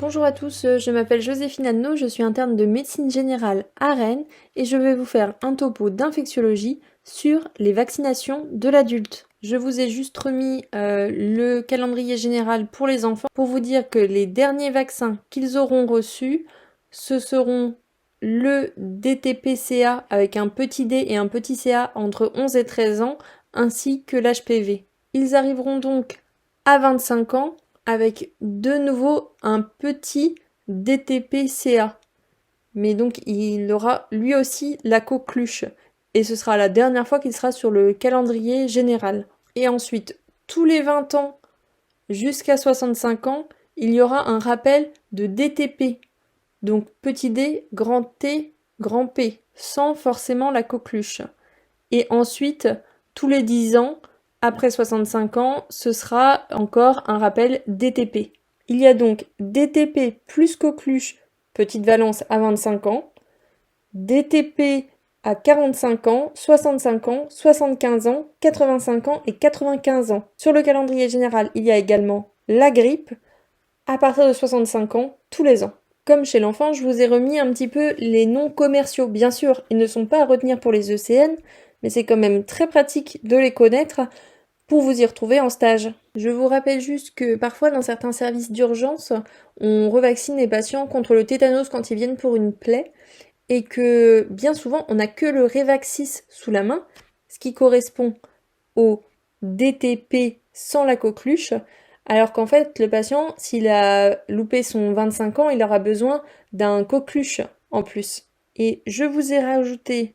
Bonjour à tous, je m'appelle Joséphine Anneau, je suis interne de médecine générale à Rennes et je vais vous faire un topo d'infectiologie sur les vaccinations de l'adulte. Je vous ai juste remis le calendrier général pour les enfants pour vous dire que les derniers vaccins qu'ils auront reçus, ce seront le DTP-CA avec un petit D et un petit CA entre 11 et 13 ans, ainsi que l'HPV. Ils arriveront donc à 25 ans avec de nouveau un petit DTP-CA. Mais donc il aura lui aussi la coqueluche. Et ce sera la dernière fois qu'il sera sur le calendrier général. Et ensuite, tous les 20 ans jusqu'à 65 ans, il y aura un rappel de DTP. Donc petit d, grand T, grand P, sans forcément la coqueluche. Et ensuite, tous les 10 ans, après 65 ans, ce sera encore un rappel DTP. Il y a donc DTP plus coqueluche, petite valence à 25 ans, DTP à 45 ans, 65 ans, 75 ans, 85 ans et 95 ans. Sur le calendrier général, il y a également la grippe, à partir de 65 ans, tous les ans. Comme chez l'enfant, je vous ai remis un petit peu les noms commerciaux. Bien sûr, ils ne sont pas à retenir pour les ECN, mais c'est quand même très pratique de les connaître pour vous y retrouver en stage. Je vous rappelle juste que parfois dans certains services d'urgence, on revaccine les patients contre le tétanos quand ils viennent pour une plaie et que bien souvent on n'a que le Révaxis sous la main, ce qui correspond au DTP sans la coqueluche, alors qu'en fait le patient, s'il a loupé son 25 ans, il aura besoin d'un coqueluche en plus. Et je vous ai rajouté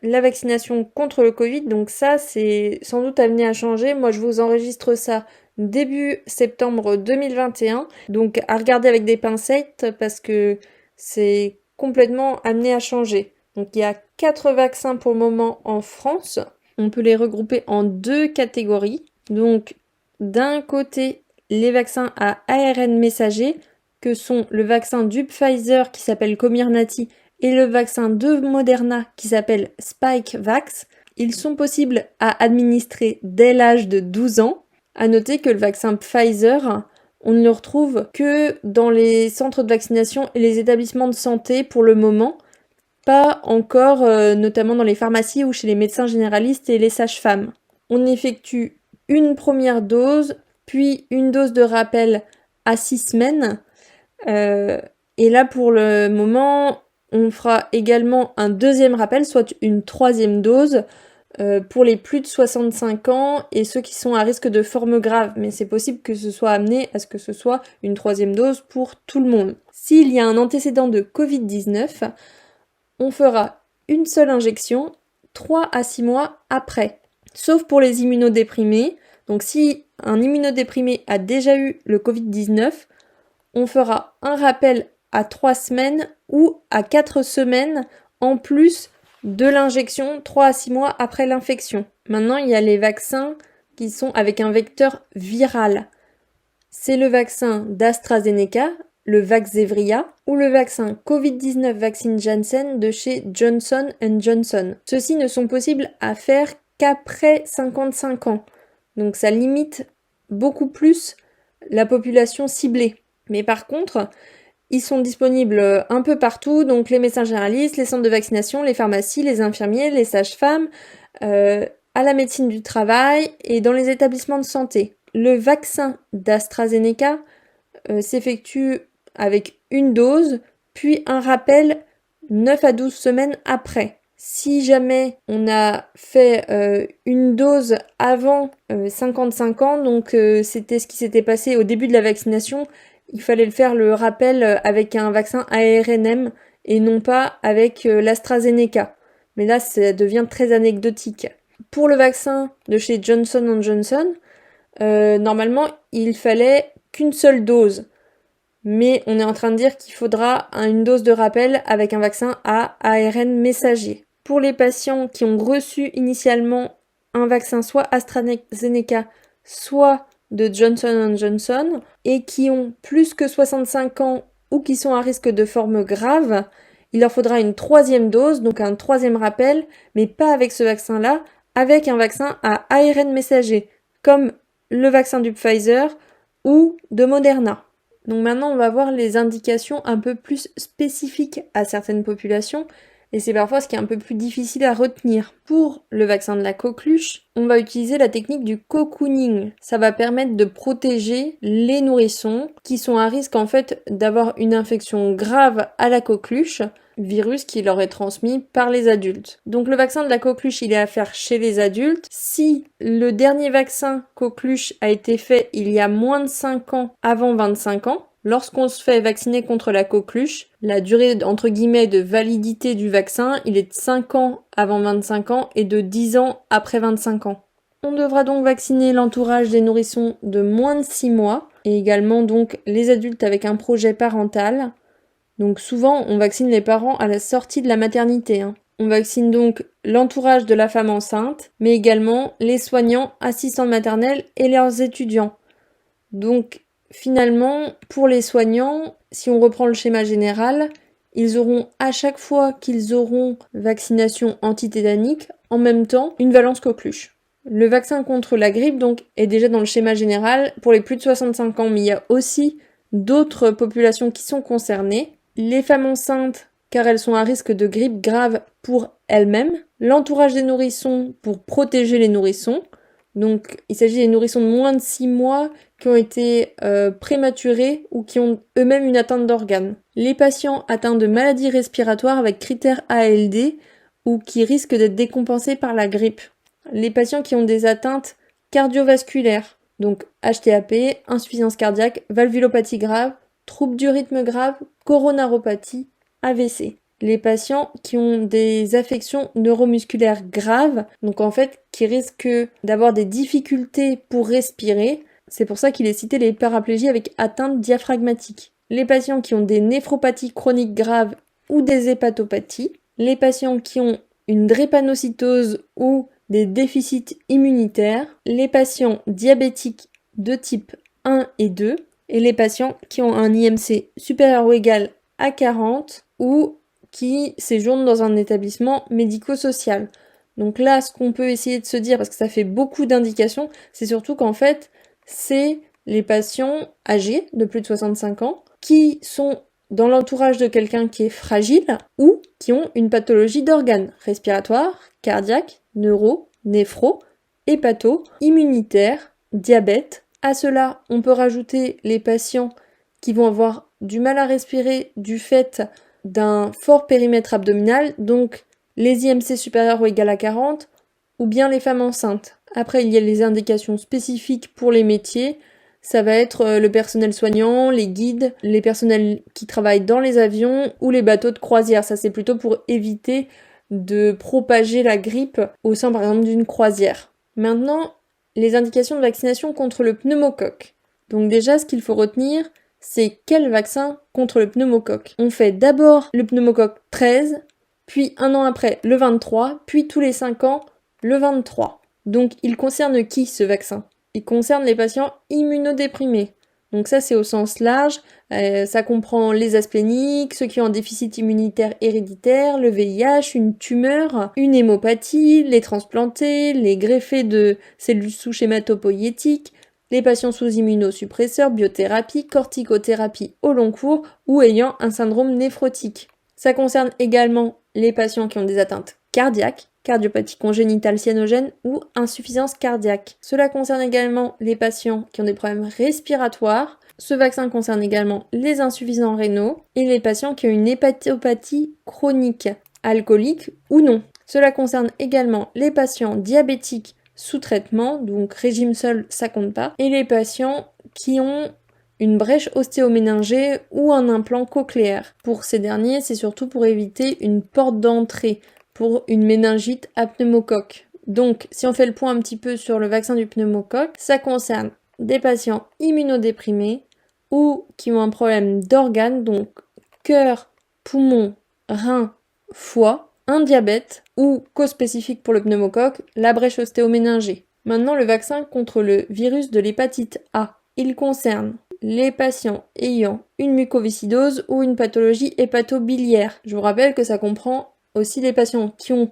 la vaccination contre le Covid, donc ça c'est sans doute amené à changer. Moi je vous enregistre ça début septembre 2021, donc à regarder avec des pincettes parce que c'est complètement amené à changer. Donc il y a 4 vaccins pour le moment en France. On peut les regrouper en 2 catégories. Donc d'un côté les vaccins à ARN messager, que sont le vaccin du Pfizer qui s'appelle Comirnaty et le vaccin de Moderna qui s'appelle Spikevax. Ils sont possibles à administrer dès l'âge de 12 ans. À noter que le vaccin Pfizer, on ne le retrouve que dans les centres de vaccination et les établissements de santé pour le moment, pas encore notamment dans les pharmacies ou chez les médecins généralistes et les sages-femmes. On effectue une première dose, puis une dose de rappel à 6 semaines. Et là, pour le moment, on fera également un deuxième rappel, soit une troisième dose, pour les plus de 65 ans et ceux qui sont à risque de forme grave. Mais c'est possible que ce soit amené à ce que ce soit une troisième dose pour tout le monde. S'il y a un antécédent de Covid-19, on fera une seule injection 3 à 6 mois après. Sauf pour les immunodéprimés. Donc si un immunodéprimé a déjà eu le Covid-19, on fera un rappel à 3 semaines ou à 4 semaines en plus de l'injection 3 à 6 mois après l'infection. Maintenant, il y a les vaccins qui sont avec un vecteur viral. C'est le vaccin d'AstraZeneca, le Vaxzevria, ou le vaccin Covid-19 Vaccine Janssen de chez Johnson & Johnson. Ceux-ci ne sont possibles à faire qu'après 55 ans. Donc ça limite beaucoup plus la population ciblée. Mais par contre, ils sont disponibles un peu partout, donc les médecins généralistes, les centres de vaccination, les pharmacies, les infirmiers, les sages-femmes, à la médecine du travail et dans les établissements de santé. Le vaccin d'AstraZeneca s'effectue avec une dose, puis un rappel 9 à 12 semaines après. Si jamais on a fait une dose avant 55 ans, donc c'était ce qui s'était passé au début de la vaccination, il fallait le faire le rappel avec un vaccin ARNM et non pas avec l'AstraZeneca. Mais là, ça devient très anecdotique. Pour le vaccin de chez Johnson & Johnson, normalement, il fallait qu'une seule dose. Mais on est en train de dire qu'il faudra une dose de rappel avec un vaccin à ARN messager. Pour les patients qui ont reçu initialement un vaccin soit AstraZeneca, soit de Johnson & Johnson, et qui ont plus que 65 ans ou qui sont à risque de forme grave, il leur faudra une troisième dose, donc un troisième rappel, mais pas avec ce vaccin-là, avec un vaccin à ARN messager, comme le vaccin du Pfizer ou de Moderna. Donc maintenant, on va voir les indications un peu plus spécifiques à certaines populations, et c'est parfois ce qui est un peu plus difficile à retenir. Pour le vaccin de la coqueluche, on va utiliser la technique du cocooning. Ça va permettre de protéger les nourrissons qui sont à risque en fait d'avoir une infection grave à la coqueluche, virus qui leur est transmis par les adultes. Donc le vaccin de la coqueluche, il est à faire chez les adultes. Si le dernier vaccin coqueluche a été fait il y a moins de 5 ans avant 25 ans, lorsqu'on se fait vacciner contre la coqueluche, la durée entre guillemets de validité du vaccin, il est de 5 ans avant 25 ans et de 10 ans après 25 ans. On devra donc vacciner l'entourage des nourrissons de moins de 6 mois et également donc les adultes avec un projet parental. Donc souvent, on vaccine les parents à la sortie de la maternité. On vaccine donc l'entourage de la femme enceinte, mais également les soignants, assistants maternels et leurs étudiants. Donc finalement, pour les soignants, si on reprend le schéma général, ils auront à chaque fois qu'ils auront vaccination antitétanique, en même temps une valence coqueluche. Le vaccin contre la grippe donc est déjà dans le schéma général pour les plus de 65 ans, mais il y a aussi d'autres populations qui sont concernées. Les femmes enceintes, car elles sont à risque de grippe grave pour elles-mêmes. L'entourage des nourrissons pour protéger les nourrissons. Donc il s'agit des nourrissons de moins de 6 mois qui ont été prématurés ou qui ont eux-mêmes une atteinte d'organes. Les patients atteints de maladies respiratoires avec critères ALD ou qui risquent d'être décompensés par la grippe. Les patients qui ont des atteintes cardiovasculaires, donc HTAP, insuffisance cardiaque, valvulopathie grave, troubles du rythme grave, coronaropathie, AVC. Les patients qui ont des affections neuromusculaires graves, donc en fait qui risquent d'avoir des difficultés pour respirer. C'est pour ça qu'il est cité les paraplégies avec atteinte diaphragmatique. Les patients qui ont des néphropathies chroniques graves ou des hépatopathies. Les patients qui ont une drépanocytose ou des déficits immunitaires. Les patients diabétiques de type 1 et 2. Et les patients qui ont un IMC supérieur ou égal à 40 ou qui séjournent dans un établissement médico-social. Donc là, ce qu'on peut essayer de se dire, parce que ça fait beaucoup d'indications, c'est surtout qu'en fait, c'est les patients âgés de plus de 65 ans qui sont dans l'entourage de quelqu'un qui est fragile ou qui ont une pathologie d'organes respiratoires, cardiaques, neuro, néphro, hépato, immunitaire, diabète. À cela, on peut rajouter les patients qui vont avoir du mal à respirer du fait d'un fort périmètre abdominal, donc les IMC supérieurs ou égal à 40, ou bien les femmes enceintes. Après, il y a les indications spécifiques pour les métiers. Ça va être le personnel soignant, les guides, les personnels qui travaillent dans les avions ou les bateaux de croisière. Ça, c'est plutôt pour éviter de propager la grippe au sein, par exemple, d'une croisière. Maintenant, les indications de vaccination contre le pneumocoque. Donc déjà, ce qu'il faut retenir, c'est quel vaccin contre le pneumocoque. On fait d'abord le pneumocoque 13, puis un an après le 23, puis tous les 5 ans le 23. Donc il concerne qui ce vaccin ? Il concerne les patients immunodéprimés. Donc ça c'est au sens large, ça comprend les aspléniques, ceux qui ont un déficit immunitaire héréditaire, le VIH, une tumeur, une hémopathie, les transplantés, les greffés de cellules souches hématopoïétiques, les patients sous immunosuppresseurs, biothérapie, corticothérapie au long cours ou ayant un syndrome néphrotique. Ça concerne également les patients qui ont des atteintes cardiaques, cardiopathie congénitale cyanogène ou insuffisance cardiaque. Cela concerne également les patients qui ont des problèmes respiratoires. Ce vaccin concerne également les insuffisants rénaux et les patients qui ont une hépatopathie chronique, alcoolique ou non. Cela concerne également les patients diabétiques sous traitement, donc régime seul, ça compte pas, et les patients qui ont une brèche ostéoméningée ou un implant cochléaire. Pour ces derniers, c'est surtout pour éviter une porte d'entrée pour une méningite à pneumocoque. Donc, si on fait le point un petit peu sur le vaccin du pneumocoque, ça concerne des patients immunodéprimés ou qui ont un problème d'organes, donc cœur, poumon, rein, foie, un diabète ou, cause spécifique pour le pneumocoque, la brèche ostéoméningée. Maintenant, le vaccin contre le virus de l'hépatite A. Il concerne les patients ayant une mucoviscidose ou une pathologie hépatobiliaire. Je vous rappelle que ça comprend aussi les patients qui ont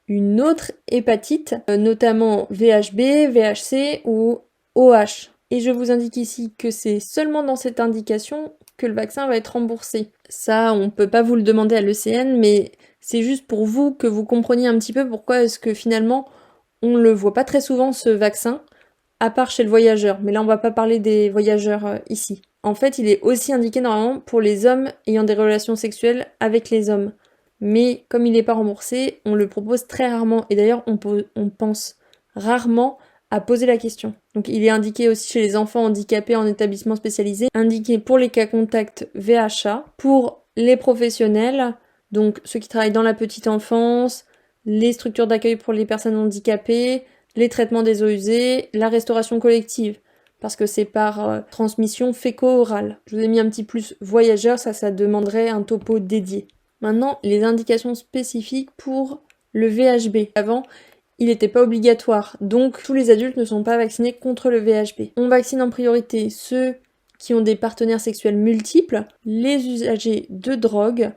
une autre hépatite, notamment VHB, VHC ou OH. Et je vous indique ici que c'est seulement dans cette indication que le vaccin va être remboursé. Ça, on peut pas vous le demander à l'ECN, mais c'est juste pour vous que vous compreniez un petit peu pourquoi est-ce que finalement on le voit pas très souvent ce vaccin, à part chez le voyageur. Mais là, on va pas parler des voyageurs ici. En fait, il est aussi indiqué normalement pour les hommes ayant des relations sexuelles avec les hommes. Mais comme il n'est pas remboursé, on le propose très rarement. Et d'ailleurs, on pense rarement à poser la question. Donc il est indiqué aussi chez les enfants handicapés en établissement spécialisé, indiqué pour les cas contacts VHA, pour les professionnels, donc ceux qui travaillent dans la petite enfance, les structures d'accueil pour les personnes handicapées, les traitements des eaux usées, la restauration collective, parce que c'est par transmission féco-orale. Je vous ai mis un petit plus voyageur, ça demanderait un topo dédié. Maintenant, les indications spécifiques pour le VHB. Avant, il n'était pas obligatoire, donc tous les adultes ne sont pas vaccinés contre le VHB. On vaccine en priorité ceux qui ont des partenaires sexuels multiples, les usagers de drogue,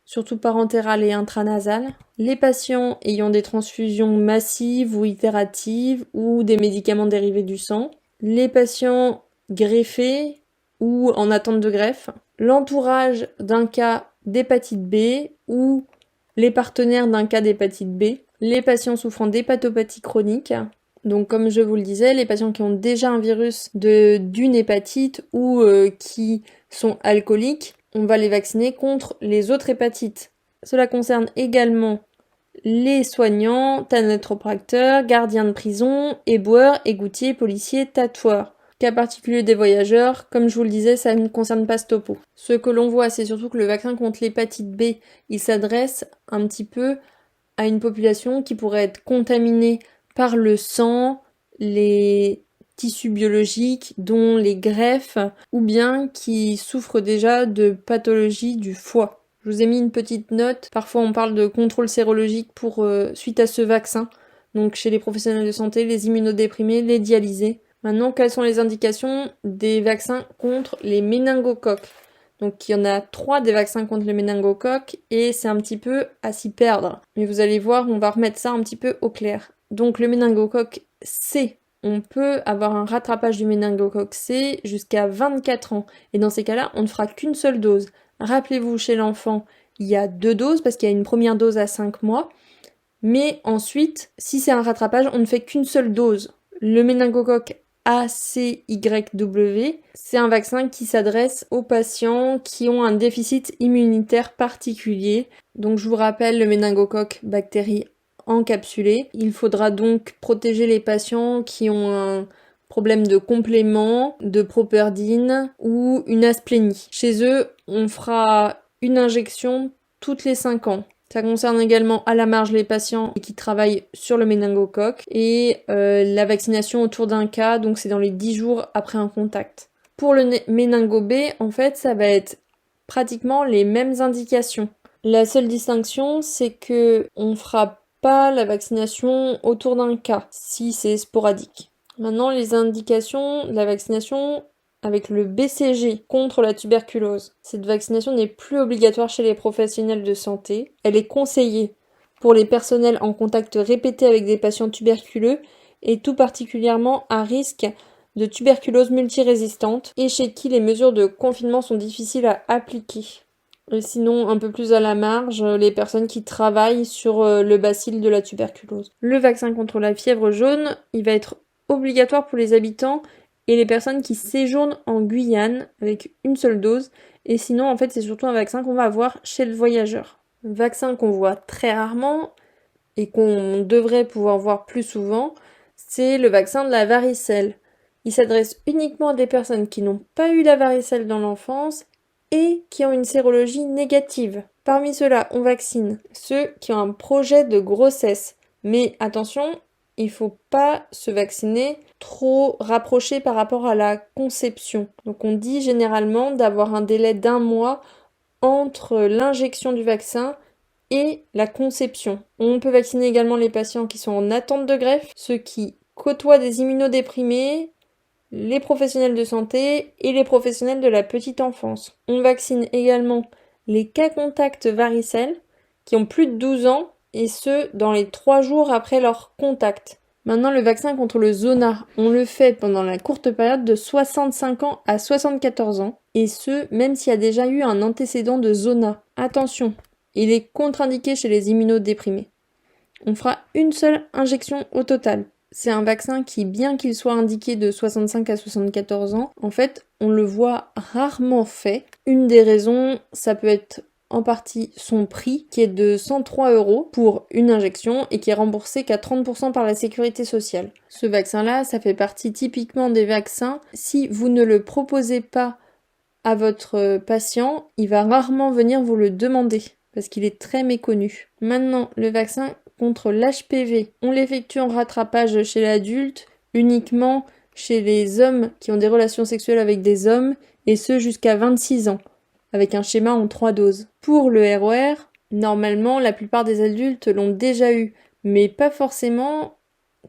surtout parentérales et intranasales, les patients ayant des transfusions massives ou itératives ou des médicaments dérivés du sang, les patients greffés ou en attente de greffe, l'entourage d'un cas d'hépatite B ou les partenaires d'un cas d'hépatite B, les patients souffrant d'hépatopathie chronique, donc comme je vous le disais, les patients qui ont déjà un virus d'une hépatite ou qui sont alcooliques, on va les vacciner contre les autres hépatites. Cela concerne également les soignants, thanatopracteurs, gardiens de prison, éboueurs, égoutiers, policiers, tatoueurs. Cas particulier des voyageurs, comme je vous le disais, ça ne concerne pas ce topo. Ce que l'on voit, c'est surtout que le vaccin contre l'hépatite B, il s'adresse un petit peu à une population qui pourrait être contaminée par le sang, les tissus biologiques, dont les greffes, ou bien qui souffrent déjà de pathologies du foie. Je vous ai mis une petite note. Parfois, on parle de contrôle sérologique suite à ce vaccin. Donc, chez les professionnels de santé, les immunodéprimés, les dialysés. Maintenant, quelles sont les indications des vaccins contre les méningocoques? Donc, il y en a 3 des vaccins contre le méningocoque et c'est un petit peu à s'y perdre. Mais vous allez voir, on va remettre ça un petit peu au clair. Donc, le méningocoque C, on peut avoir un rattrapage du méningocoque C jusqu'à 24 ans. Et dans ces cas-là, on ne fera qu'une seule dose. Rappelez-vous, chez l'enfant, il y a 2 doses parce qu'il y a une première dose à 5 mois. Mais ensuite, si c'est un rattrapage, on ne fait qu'une seule dose. Le méningocoque ACYW, c'est un vaccin qui s'adresse aux patients qui ont un déficit immunitaire particulier. Donc je vous rappelle le méningocoque bactérie encapsulée. Il faudra donc protéger les patients qui ont un problème de complément, de properdine ou une asplénie. Chez eux, on fera une injection toutes les 5 ans. Ça concerne également à la marge les patients qui travaillent sur le méningocoque et la vaccination autour d'un cas, donc c'est dans les 10 jours après un contact. Pour le méningo B, en fait, ça va être pratiquement les mêmes indications. La seule distinction, c'est que on fera pas la vaccination autour d'un cas, si c'est sporadique. Maintenant, les indications de la vaccination avec le BCG contre la tuberculose. Cette vaccination n'est plus obligatoire chez les professionnels de santé. Elle est conseillée pour les personnels en contact répété avec des patients tuberculeux et tout particulièrement à risque de tuberculose multirésistante et chez qui les mesures de confinement sont difficiles à appliquer. Et sinon, un peu plus à la marge, les personnes qui travaillent sur le bacille de la tuberculose. Le vaccin contre la fièvre jaune, il va être obligatoire pour les habitants et les personnes qui séjournent en Guyane avec une seule dose. Et sinon, en fait, c'est surtout un vaccin qu'on va avoir chez le voyageur. Un vaccin qu'on voit très rarement et qu'on devrait pouvoir voir plus souvent, c'est le vaccin de la varicelle. Il s'adresse uniquement à des personnes qui n'ont pas eu la varicelle dans l'enfance et qui ont une sérologie négative. Parmi ceux-là, on vaccine ceux qui ont un projet de grossesse. Mais attention, il ne faut pas se vacciner trop rapproché par rapport à la conception. Donc on dit généralement d'avoir un délai d'1 mois entre l'injection du vaccin et la conception. On peut vacciner également les patients qui sont en attente de greffe, ceux qui côtoient des immunodéprimés, les professionnels de santé et les professionnels de la petite enfance. On vaccine également les cas contacts varicelle qui ont plus de 12 ans et ce dans les 3 jours après leur contact. Maintenant, le vaccin contre le zona, on le fait pendant la courte période de 65 ans à 74 ans, et ce, même s'il y a déjà eu un antécédent de zona. Attention, il est contre-indiqué chez les immunodéprimés. On fera une seule injection au total. C'est un vaccin qui, bien qu'il soit indiqué de 65 à 74 ans, en fait, on le voit rarement fait. Une des raisons, ça peut être en partie son prix, qui est de 103 € pour une injection et qui est remboursé qu'à 30% par la sécurité sociale. Ce vaccin-là, ça fait partie typiquement des vaccins. Si vous ne le proposez pas à votre patient, il va rarement venir vous le demander parce qu'il est très méconnu. Maintenant, le vaccin contre l'HPV, on l'effectue en rattrapage chez l'adulte, uniquement chez les hommes qui ont des relations sexuelles avec des hommes, et ce jusqu'à 26 ans, avec un schéma en 3 doses. Pour le ROR, normalement, la plupart des adultes l'ont déjà eu, mais pas forcément,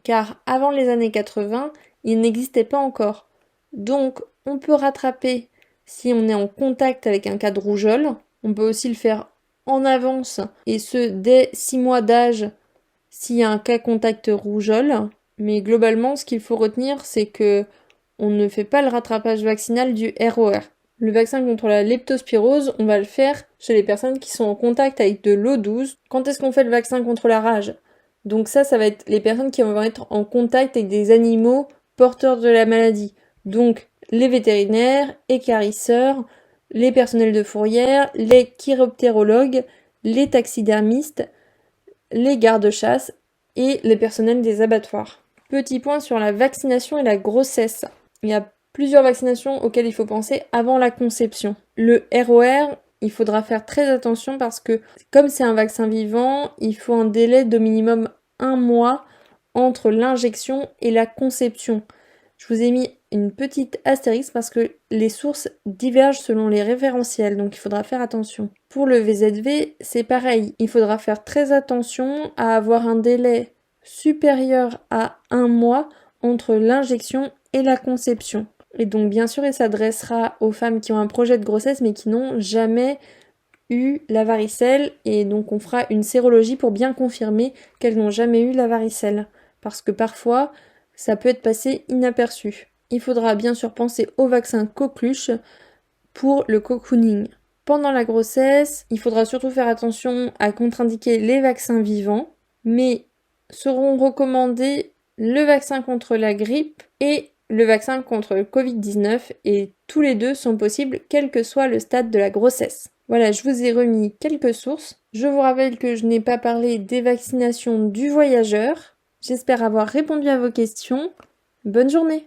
car avant les années 80, il n'existait pas encore. Donc, on peut rattraper si on est en contact avec un cas de rougeole. On peut aussi le faire en avance, et ce, dès 6 mois d'âge, s'il y a un cas contact rougeole. Mais globalement, ce qu'il faut retenir, c'est que on ne fait pas le rattrapage vaccinal du ROR. Le vaccin contre la leptospirose, on va le faire chez les personnes qui sont en contact avec de l'eau douce. Quand est-ce qu'on fait le vaccin contre la rage? Donc ça va être les personnes qui vont être en contact avec des animaux porteurs de la maladie. Donc les vétérinaires, équarrisseurs, les personnels de fourrière, les chiroptérologues, les taxidermistes, les gardes-chasse et les personnels des abattoirs. Petit point sur la vaccination et la grossesse. Il y a plusieurs vaccinations auxquelles il faut penser avant la conception. Le ROR, il faudra faire très attention parce que comme c'est un vaccin vivant, il faut un délai d'au minimum 1 mois entre l'injection et la conception. Je vous ai mis une petite astérisque parce que les sources divergent selon les référentiels, donc il faudra faire attention. Pour le VZV, c'est pareil, il faudra faire très attention à avoir un délai supérieur à 1 mois entre l'injection et la conception. Et donc bien sûr, il s'adressera aux femmes qui ont un projet de grossesse mais qui n'ont jamais eu la varicelle, et donc on fera une sérologie pour bien confirmer qu'elles n'ont jamais eu la varicelle. Parce que parfois, ça peut être passé inaperçu. Il faudra bien sûr penser au vaccin coqueluche pour le cocooning. Pendant la grossesse, il faudra surtout faire attention à contre-indiquer les vaccins vivants, mais seront recommandés le vaccin contre la grippe et le vaccin contre le Covid-19, et tous les deux sont possibles quel que soit le stade de la grossesse. Voilà, je vous ai remis quelques sources. Je vous rappelle que je n'ai pas parlé des vaccinations du voyageur. J'espère avoir répondu à vos questions. Bonne journée!